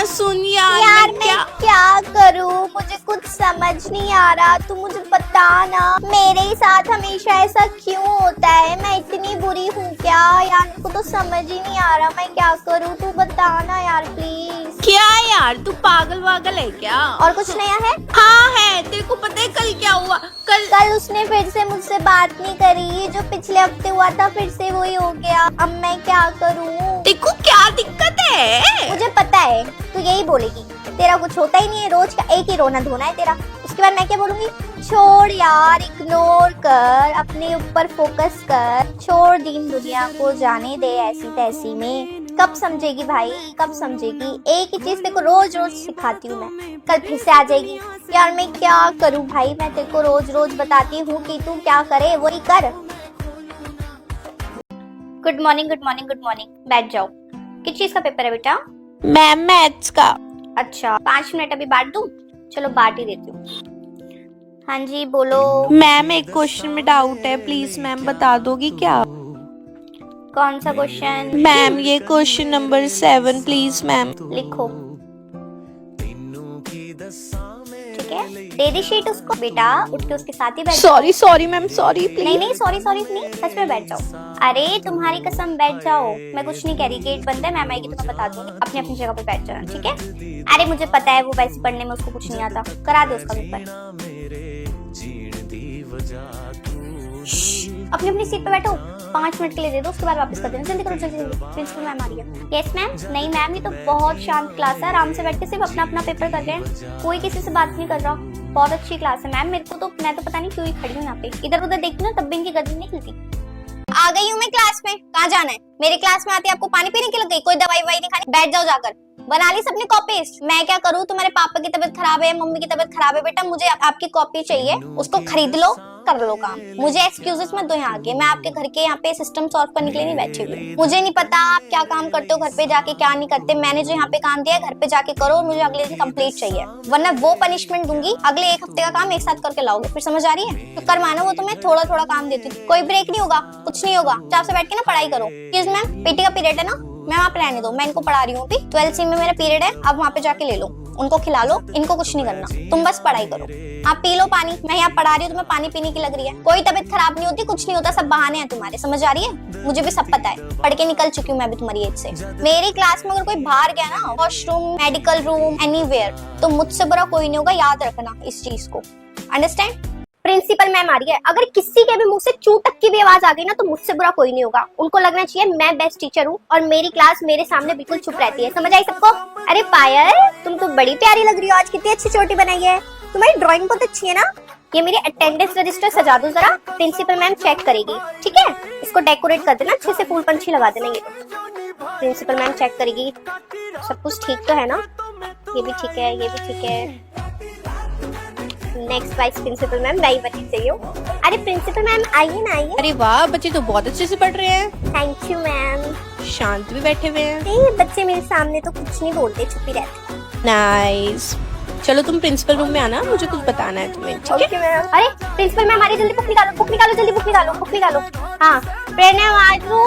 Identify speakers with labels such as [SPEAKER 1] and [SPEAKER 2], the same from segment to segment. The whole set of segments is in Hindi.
[SPEAKER 1] सुन यार
[SPEAKER 2] यार मैं क्या करूँ, मुझे कुछ समझ नहीं आ रहा। तू मुझे बता ना, मेरे साथ हमेशा ऐसा क्यों होता है? मैं इतनी बुरी हूँ क्या यार? मेरे को तो समझ ही नहीं आ रहा, मैं क्या करूँ? तू बता ना यार प्लीज।
[SPEAKER 1] क्या यार, तू पागल वागल है क्या?
[SPEAKER 2] और कुछ नया है?
[SPEAKER 1] हाँ है। तेरे को पता है कल क्या हुआ?
[SPEAKER 2] कल उसने फिर से मुझसे बात नहीं करी। जो पिछले हफ्ते हुआ था फिर से वही हो गया। अब मैं क्या करूँ?
[SPEAKER 1] देखो क्या दिक्कत है?
[SPEAKER 2] मुझे पता है तू यही बोलेगी, तेरा कुछ होता ही नहीं है, रोज का एक ही रोना धोना है तेरा। उसके बाद मैं क्या बोलूंगी? छोड़ यार, इग्नोर कर, अपने ऊपर फोकस कर, छोड़ दीन दुनिया को जाने दे ऐसी तैसी में। कब समझेगी भाई, कब समझेगी? एक ही चीज तेरे को रोज रोज सिखाती हूँ मैं, कल फिर से आ जाएगी। यार मैं क्या करूँ भाई? मैं तेरे को रोज रोज बताती हूँ कि तू क्या करे वही कर। Good morning good morning good morning. बैठ जाओ। किस चीज का पेपर है बेटा?
[SPEAKER 1] मैम मैथ्स का।
[SPEAKER 2] अच्छा 5 मिनट अभी बांट दूं? चलो बांट ही देती हूँ। हाँ जी बोलो।
[SPEAKER 1] मैम एक क्वेश्चन में डाउट है, प्लीज मैम बता दोगी क्या?
[SPEAKER 2] कौन सा क्वेश्चन?
[SPEAKER 1] मैम ये क्वेश्चन नंबर 7 प्लीज मैम।
[SPEAKER 2] लिखो। ठीक है, दे दी शीट उसको। बेटा उठ के उसके साथ ही बैठ जाओ।
[SPEAKER 1] सॉरी मैम, सॉरी
[SPEAKER 2] नहीं
[SPEAKER 1] प्लीज।
[SPEAKER 2] नहीं सॉरी सॉरी नहीं, सच में बैठ जाओ। अरे तुम्हारी कसम बैठ जाओ, मैं कुछ नहीं कह रही। गेट बंद है, मैम आएगी तो मैं बता दूंगी। अपनी अपनी जगह पे बैठ जाना, ठीक है? अरे मुझे पता है वो वैसे पढ़ने में उसको कुछ नहीं आता, करा दे उसका पेपर। अपनी अपनी सीट पे बैठो। 5 मिनट के लिए दे दो, उसके बाद वापस कर देना। जल्दी करो जल्दी जल्दी। प्रिंसिपल मैम आ रही है। Yes ma'am. नहीं मैम, ये तो बहुत शांत क्लास है, आराम से बैठ के सिर्फ अपना अपना पेपर कर रहे हैं, कोई किसी से बात नहीं कर रहा। बहुत अच्छी क्लास है मैम। मेरे को तो, मैं तो पता नहीं क्यों ही खड़ी हूँ यहाँ पे, इधर उधर देखती हूँ तब भी इनकी गर्दन नहीं हिलती। आ गई हूँ मैं क्लास में। कहाँ जाना है? मेरी क्लास में आती आपको पानी पीने की लग गई? कोई दवाई ववाई नहीं खानी? बैठ जाओ जाकर। बना ली सबने कॉपीज? मैं क्या करूँ? तुम्हारे पापा की तबीयत खराब है, मम्मी की तबीयत खराब है। बेटा मुझे आपकी कॉपी चाहिए, उसको खरीद लो, कर लो काम। मुझे एक्सक्यूजेस मत दो यहाँ आके। मैं आपके घर के यहाँ पे सिस्टम सॉल्व करने के लिए नहीं बैठी हुई। मुझे नहीं पता आप क्या काम करते हो घर पे जाके, क्या नहीं करते। मैंने जो यहाँ पे काम दिया है घर पे जाके करो, और मुझे अगले दिन कंप्लीट चाहिए, वरना वो पनिशमेंट दूंगी। अगले 1 हफ्ते का काम एक साथ करके लाओगे, फिर समझ आ रही है? तो कर मानो, वो तो मैं थोड़ा थोड़ा काम देती हूँ। कोई ब्रेक नहीं होगा, कुछ नहीं होगा, चाप से बैठ के ना पढ़ाई करो। प्लीज मैम, पीटी का पीरियड है ना, मैं वहाँ पे रहने दो, मैं इनको पढ़ा रही हूँ। अभी 12th C में मेरा पीरियड है, आप वहाँ पे जाके ले लो, उनको खिला लो। इनको कुछ नहीं करना, तुम बस पढ़ाई करो। आप पी लो पानी, मैं यहाँ पढ़ा रही हूँ, तुम्हें पानी पीने की लग रही है। कोई तबीयत खराब नहीं होती, कुछ नहीं होता, सब बहाने हैं तुम्हारे, समझ आ रही है? मुझे भी सब पता है, पढ़ के निकल चुकी हूँ मैं भी तुम्हारी एज से। मेरी क्लास में अगर कोई बाहर गया ना, वॉशरूम, मेडिकल रूम, एनीवेयर, तो मुझसे बुरा कोई नहीं होगा, याद रखना इस चीज को। अंडरस्टैंड? प्रिंसिपल मैम आ रही है। अगर किसी के भी मुंह से चू तक की भी आवाज आ गई ना, तो मुझसे बुरा कोई नहीं होगा। उनको लगना चाहिए मैं बेस्ट टीचर हूँ और मेरी क्लास मेरे सामने बिल्कुल चुप रहती है। समझ आई सबको? अरे पायल, तुम तो बड़ी प्यारी लग रही हो आज, कितनी अच्छी चोटी बनाई है। तुम्हारी ड्राइंग बहुत अच्छी है ना। ये मेरी अटेंडेंस रजिस्टर सजा दो जरा, प्रिंसिपल मैम चेक करेगी, ठीक है? इसको डेकोरेट कर देना अच्छे से, फूल पंछी लगा देना। ये प्रिंसिपल मैम चेक करेगी, सब कुछ ठीक तो है ना? ये भी ठीक है, ये भी ठीक है। नेक्स्ट वाइस प्रिंसिपल मैम नई बच्ची चाहिए। अरे प्रिंसिपल मैम आइए ना, आइए।
[SPEAKER 1] अरे वाह, बच्चे तो बहुत अच्छे से पढ़ रहे हैं।
[SPEAKER 2] Thank you ma'am.
[SPEAKER 1] शांत भी बैठे हुए हैं।
[SPEAKER 2] नहीं, बच्चे मेरे सामने तो कुछ नहीं बोलते, चुप ही रहते।
[SPEAKER 1] नाइस। चलो तुम प्रिंसिपल रूम में आना, मुझे कुछ बताना है तुम्हें, ठीक है?
[SPEAKER 2] मैम। अरे प्रिंसिपल मैम हमारी, जल्दी बुक निकालो, बुक निकालो, जल्दी बुक निकालो, बुक निकालो। हाँ, प्रणव आजू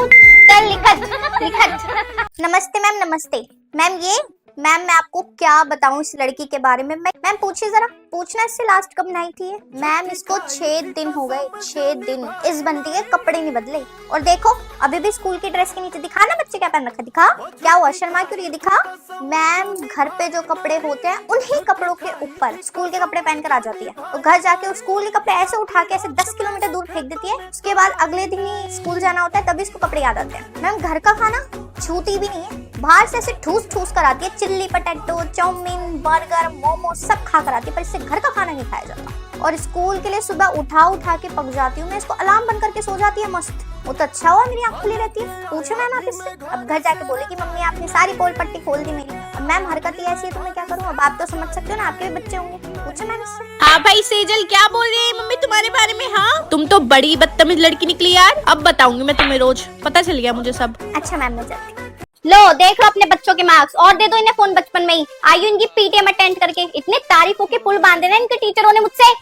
[SPEAKER 2] कल लिखत लिखत। नमस्ते मैम, नमस्ते मैम। ये मैम मैं आपको क्या बताऊं इस लड़की के बारे में। मैम पूछिए जरा, पूछना इससे लास्ट कब नहाई थी? मैम इसको 6 दिन हो गए, 6 दिन इस बंदी के कपड़े नहीं बदले। और देखो अभी भी स्कूल की ड्रेस के नीचे दिखा ना बच्चे क्या पहन रखा, दिखा। क्या हुआ, शर्मा क्यों रही है? दिखा। मैम घर पे जो कपड़े होते हैं उन्हीं कपड़ों के ऊपर स्कूल के कपड़े पहनकर आ जाती है, और घर जाके उस स्कूल के कपड़े ऐसे उठा के ऐसे 10 किलोमीटर दूर फेंक देती है। उसके बाद अगले दिन ही स्कूल जाना होता है, तभी इसको कपड़े याद आते हैं। मैम घर का खाना छूती भी नहीं है, बाहर से ऐसे ठूस ठूस कर आती है। Chilli potato, chow mein, burger, momo सब खा कर आती है, पर इससे घर का खाना नहीं खाया जाता। और स्कूल के लिए सुबह उठा उठा के पक जाती हूँ मैं, इसको अलार्म बंद करके सो जाती है मस्त। वो तो अच्छा हुआ मेरी आँख खुली रहती है। पूछो मैम आप इससे। अब घर जाके बोलेगी मम्मी आपने सारी पोल पट्टी खोल दी मेरी। अब मैम हरकत ही ऐसी है तो मैं क्या करूँ? अब आप तो समझ सकते हो ना, आपके भी बच्चे होंगे। पूछो मैम इससे।
[SPEAKER 1] हाँ भाई सेजल, क्या बोल रही है मम्मी तुम्हारे बारे में? हाँ तुम तो बड़ी बदतमीज लड़की निकली यार। अब बताऊंगी मैं तुम्हें, रोज पता चल गया मुझे सब।
[SPEAKER 2] अच्छा मैम मैं जाती। लो देख लो अपने बच्चों के मार्क्स, और दे दो इन्हें फोन बचपन में ही। आई इनकी पीटीएम अटेंड करके, इतने तारीफों के पुल बांधे ना इनके टीचरों ने मुझसे।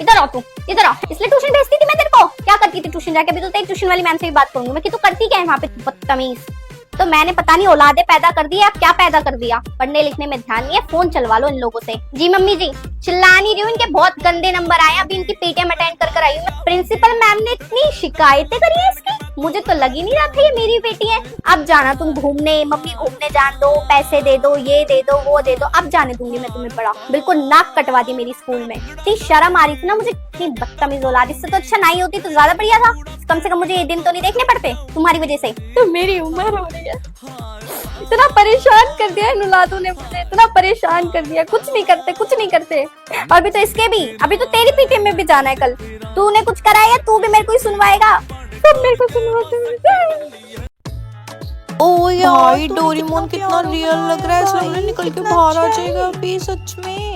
[SPEAKER 2] इधर आओ तू, इधर आओ। इसलिए ट्यूशन भेजती थी मैं तेरे को। क्या करती थी ट्यूशन जाके? अभी तो तेरी ट्यूशन वाली मैम से भी बात करूंगी मैं कि तू करती क्या है वहाँ पे, बदतमीज। तो मैंने पता नहीं औलादे पैदा कर दी, अब क्या पैदा कर दिया। पढ़ने लिखने में ध्यान नहीं है, फोन चलवा लो इन लोगों से। जी मम्मी जी, चिल्ला नहीं रही हूँ, इनके बहुत गंदे नंबर आए, अभी इनकी पीटीएम अटेंड कर आई हूँ। प्रिंसिपल मैम ने इतनी शिकायतें करी है इसकी, मुझे तो लग ही नहीं रहा था ये मेरी बेटी है। अब जाना तुम घूमने, मम्मी घूमने जान दो, पैसे दे दो, ये दे दो, वो दे दो, अब जाने दूंगी मैं तुम्हें बड़ा। बिल्कुल नाक कटवा दी मेरी स्कूल में, इतनी शर्म आ रही थी ना मुझे, इतनी बदतमीज औलाद। इससे तो अच्छा नहीं होती तो ज्यादा बढ़िया था, कम से कम मुझे ये दिन तो नहीं देखने पड़ते तुम्हारी वजह से।
[SPEAKER 1] तो मेरी उम्र हो रही है, इतना परेशान कर दिया इन औलादों ने मुझे, इतना परेशान कर दिया, कुछ नहीं करते, कुछ नहीं करते।
[SPEAKER 2] और अभी तो इसके भी, अभी तो तेरी पीटीएम में भी जाना है कल। तूने कुछ करा है या तू भी मेरे को ही सुनवाएगा?
[SPEAKER 1] सब मेरे को सुनवाते। ओ यार, डोरेमोन कितना रियल लग रहा है, सामने निकल के बाहर आ जाएगा अभी सच में।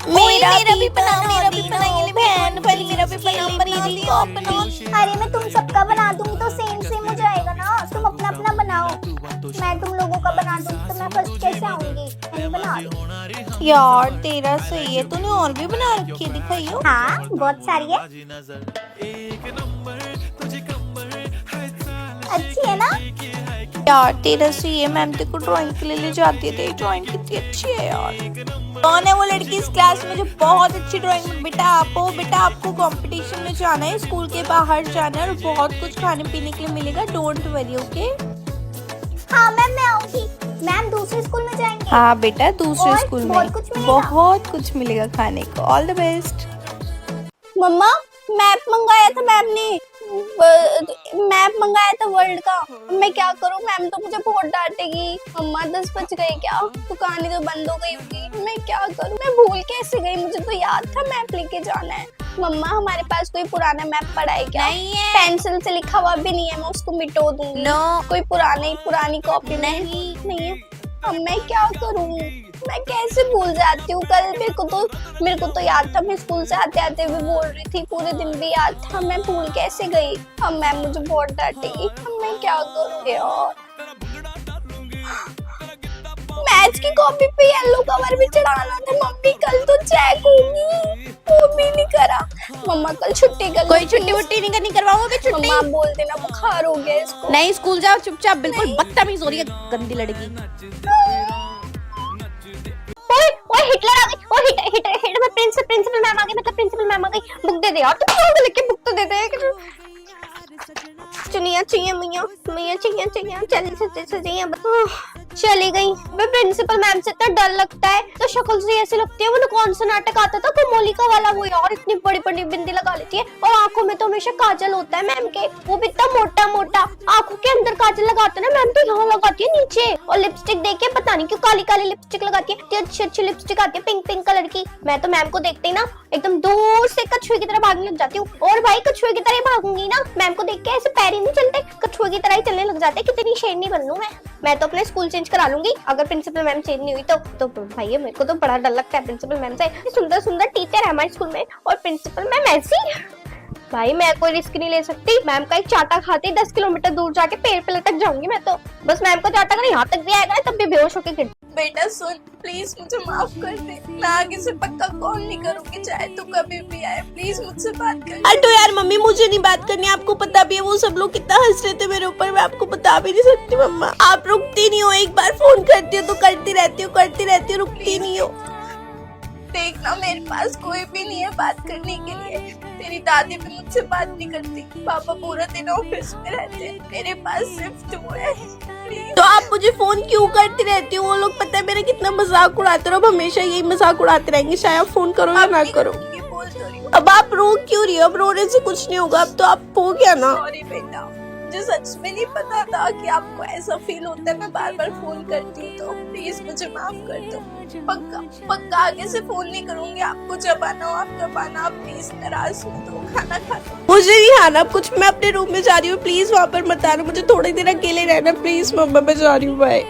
[SPEAKER 1] मेरा भी बना, मेरा भी बनाएंगे बहन वाली, मेरा भी बना, दीदी को अपना।
[SPEAKER 2] अरे मैं तुम सबका बना दूंगी तो सेम सेम हो जाएगा ना, तुम अपना अपना बनाओ। मैं तुम लोगों का बना दूंगी तो मैं फर्स्ट कैसे आऊंगी? मैं बना रही।
[SPEAKER 1] यार तेरा सही है, तूने और भी बना रखी है, दिखाइयो।
[SPEAKER 2] हाँ बहुत सारी है, अच्छी है ना?
[SPEAKER 1] यार तेरा सही है, मैम तेरे को ड्राइंग के लिए ले जाती है, तेरी ड्राइंग कितनी अच्छी है यार। कौन है वो लड़की इस क्लास में जो बहुत अच्छी ड्राइंग में? बेटा आप हो, बेटा आपको कंपटीशन में जाना है, स्कूल के बाहर जाना है और बहुत कुछ खाने पीने के लिए मिलेगा, डोंट वरी ओके।
[SPEAKER 2] हाँ मैम मैं आऊंगी। मैम दूसरे स्कूल में जाएंगे?
[SPEAKER 1] हाँ बेटा दूसरे स्कूल में
[SPEAKER 2] बहुत कुछ
[SPEAKER 1] मिलेगा खाने को, all the best.
[SPEAKER 2] Mamma map मंगाया था मैम ने, मैप मंगाया था वर्ल्ड का, मैं क्या करूं? मैम तो मुझे बहुत डांटेगी। मम्मा 10 बज गए क्या? दुकानें तो बंद हो गई होगी, मैं क्या करूं? मैं भूल कैसे गई? मुझे तो याद था मैप लेके जाना है। मम्मा हमारे पास कोई पुराना मैप पड़ा है क्या?
[SPEAKER 1] नहीं है।
[SPEAKER 2] पेंसिल से लिखा हुआ भी नहीं है, मैं उसको मिटो दूंगी।
[SPEAKER 1] No.
[SPEAKER 2] कोई पुरानी कॉपी नहीं है। अब मैं क्या करूं? मैं कैसे भूल जाती हूँ? कल मेरे को तो याद था, मैं स्कूल से आते आते भी बोल रही थी, पूरे दिन भी याद था, मैं भूल कैसे गई? अब मैम मुझे बहुत डांटेगी, अब मैं क्या करूँ यार? मैथ्स की कॉपी पे येलो कवर भी चढ़ाना था मम्मी, कल तो चेक होगी, वो भी नहीं करा। मम्मा कल छुट्टी कर,
[SPEAKER 1] कोई छुट्टी वुट्टी नहीं करनी, करवाओगे छुट्टी?
[SPEAKER 2] मम्मा बोल देना बुखार हो गया इसको।
[SPEAKER 1] नहीं स्कूल जाओ चुपचाप, बिल्कुल बदतमीज हो रही है गंदी लड़की।
[SPEAKER 2] ओए हिटलर आ गई, ओए हिटलर प्रिंसिपल मैम आ गई, मतलब प्रिंसिपल मैम आ गई। बुक दे दे यार, तुम लेके बुक तो दे दे। चलिए चाहिए मैया चाहिए चली गई। मैं प्रिंसिपल मैम से इतना डर लगता है, तो शक्ल से ऐसे लगती है वो कौन सा नाटक आता था कोमोलिका वाला, वो यार इतनी बड़ी बड़ी बिंदी लगा लेती है और आंखों में तो हमेशा काजल होता है मैम के, वो भी इतना मोटा मोटा। आंखों के अंदर काजल लगाते ना मैम, तो यहाँ लगाती है नीचे। और लिपस्टिक देखिए, पता नहीं क्यों काली काली लिपस्टिक लगाती है, इतनी अच्छी अच्छी लिपस्टिक आती है पिंक कलर की। मैं तो मैम को देखते ही ना एकदम दूर से कछुए की तरह भागने लग जाती हूँ। और भाई कछुए की तरह भागूंगी ना, मैम को देख के ऐसे पैर ही नहीं चलते, कछुए की तरह ही चलने लग जाते। कितनी शेरनी बन लूं मैं तो अपने स्कूल चेंज करा लूंगी अगर प्रिंसिपल मैम चेंज नहीं हुई तो भाई मेरे को तो बड़ा डर लगता है प्रिंसिपल मैम से। सुंदर सुंदर टीचर है हमारे स्कूल में और प्रिंसिपल मैम ऐसी। भाई मैं कोई रिस्क नहीं ले सकती, मैम का एक चाटा खाते 10 किलोमीटर दूर जाके पेड़ पे लटक जाऊंगी मैं तो। बस मैम को चाटा अगर यहाँ तक भी आएगा तब भी बेहोश होके गिर।
[SPEAKER 1] बेटा सुन, प्लीज मुझे माफ कर दे, मैं आगे से पक्का कॉल नहीं करूंगी, चाहे तू कभी भी आए, प्लीज मुझसे बात कर। हटो यार मम्मी, मुझे नहीं बात करनी, आपको पता भी है वो सब लोग कितना हंस रहे थे मेरे ऊपर, मैं आपको बता भी नहीं सकती। मम्मा आप रुकती नहीं हो, एक बार फोन करती हो तो करती रहती हो, रुकती नहीं हो। देखना मेरे पास कोई भी नहीं है बात करने के लिए, तेरी दादी भी मुझसे बात नहीं करती, पापा पूरा दिन ऑफिस में रहते हैं, मेरे पास सिर्फ तू है। तो आप मुझे फोन क्यों करती रहती हो? वो लोग पता है मेरा कितना मजाक उड़ाते रहो, हमेशा यही मजाक उड़ाते रहेंगे, चाहे आप फोन करो या ना करो। अब आप रो क्यों रही हो? अब रोने से कुछ नहीं होगा, अब तो आप हो गया ना। सॉरी बेटा, मुझे सच में नहीं पता था कि आपको ऐसा फील होता है, मैं बार बार फोन करती हूँ, तो प्लीज मुझे माफ कर दो। पक्का आगे से फोन नहीं करूंगी, आपको जब आना हो आप जब आना, आप प्लीज नाराज मत हो, खाना खा लो। मुझे नहीं खाना कुछ, मैं अपने रूम में जा रही हूँ, प्लीज वहाँ पर मत आना, मुझे थोड़ी देर अकेले रहना प्लीज। मम्मा मैं जा रही हूँ, बाय।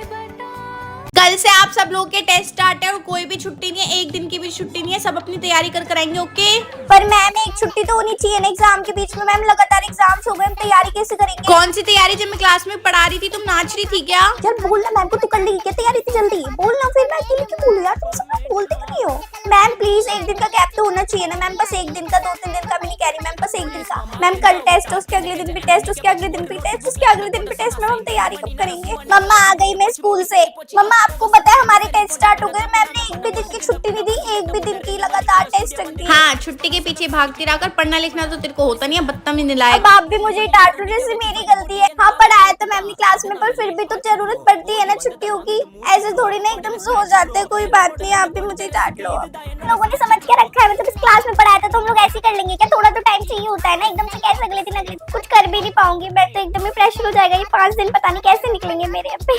[SPEAKER 1] कल से आप सब लोग के टेस्ट स्टार्ट है और कोई भी छुट्टी नहीं है, एक दिन की भी छुट्टी नहीं है, सब अपनी तैयारी कर कराएंगे ओके।
[SPEAKER 2] पर मैम एक छुट्टी तो होनी चाहिए ना एग्जाम के बीच में, मैम लगातार एग्जाम्स हो गए, हम तैयारी कैसे करेंगे?
[SPEAKER 1] कौन सी तैयारी? जब मैं क्लास में पढ़ा रही थी तुम नाच रही थी क्या?
[SPEAKER 2] यार बोलना मैम को, तू कर लेगी क्या तैयारी थी? जल्दी बोलना, फिर मैं अकेले क्यों बोलूं यार, तुम सब लोग बोलते क्यों नहीं हो? मैम प्लीज एक दिन का गैप तो होना चाहिए ना मैम, बस एक दिन का, 2-3 दिन का भी नहीं
[SPEAKER 1] आ रही मैम, बस एक दिन का। मैम कल टेस्ट है, उसके अगले दिन भी टेस्ट, उसके अगले दिन भी टेस्ट, उसके अगले दिन भी टेस्ट। मैम हम तैयारी कब करेंगे? मम्मा आ गई मैं स्कूल से। मम्मा आपको पता है हमारे टेस्ट स्टार्ट हो गए, मैम ने एक भी दिन की छुट्टी नहीं दी, एक भी दिन की लगातार टेस्ट रख दी।
[SPEAKER 3] हाँ, छुट्टी के पीछे भागती रहकर पढ़ना लिखना तो तेरे को होता नहीं है, बदतमीज निलायक।
[SPEAKER 1] अब आप भी मुझे डांट रहे हो जैसे मेरी गलती है। हाँ पढ़ाया तो मैम ने क्लास में, पर फिर भी तो जरूरत पड़ती है ना छुट्टियों की, ऐसे थोड़ी ना एकदम से हो जाते हैं। कोई बात नहीं, आप भी मुझे डांट लो। अब लोगों ने समझ के रखा है, मतलब इस क्लास में पढ़ाया था तो हम लोग ऐसे ही कर लेंगे क्या? थोड़ा तो टाइम चाहिए होता है ना, एकदम से कैसे अगले दिन कुछ कर भी नहीं पाऊंगी मैं, तो एकदम ही प्रेशर हो जाएगा। ये 5 दिन पता नहीं कैसे निकलेंगे मेरे अब पे।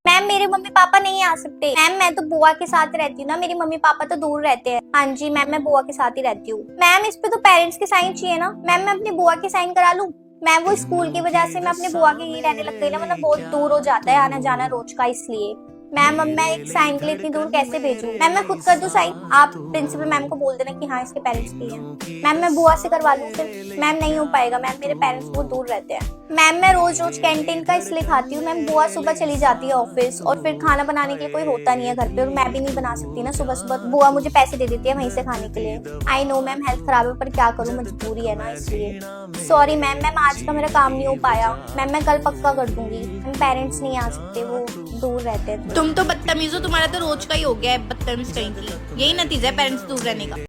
[SPEAKER 1] मैम मेरे मम्मी पापा नहीं आ सकते। मैम मैं तो बुआ के साथ रहती हूँ ना, मेरे मम्मी पापा तो दूर रहते हैं। हाँ जी मैम, मैं बुआ के साथ ही रहती हूँ। मैम इस पे तो पेरेंट्स के साइन चाहिए ना। मैम मैं अपनी बुआ के साइन करा लूँ? मैम वो स्कूल की वजह से मैं अपने बुआ के यहीं रहने लग गई ना, मतलब बहुत दूर हो जाता है आना जाना रोज का, इसलिए। मैम अब मैं एक साइन के लिए इतनी दूर कैसे भेजूं? मैम मैं खुद कर दूं साइन? आप प्रिंसिपल मैम को बोल देना कि हाँ इसके पेरेंट्स की है। मैम मैं बुआ से करवा लूं फिर? मैम नहीं हो पाएगा मैम, मेरे पेरेंट्स बहुत दूर रहते हैं। मैम मैं रोज रोज कैंटीन का इसलिए खाती हूँ, मैम बुआ सुबह चली जाती है ऑफिस और फिर खाना बनाने के लिए कोई होता नहीं है घर पे, और मैं भी नहीं बना सकती ना सुबह सुबह, बुआ मुझे पैसे दे देती है वहीं से खाने के लिए। आई नो मैम हेल्थ खराब है, पर क्या करूँ, मजबूरी है ना इसलिए। सॉरी मैम, मैम आज का मेरा काम नहीं हो पाया। मैम मैं कल पक्का कर दूंगी। मैम पेरेंट्स नहीं आ सकते, वो दूर रहते हैं।
[SPEAKER 3] तुम तो बदतमीज हो, तुम्हारा तो रोज का ही हो गया है बदतमीज कहीं की। यही नतीजा है पेरेंट्स दूर रहने का।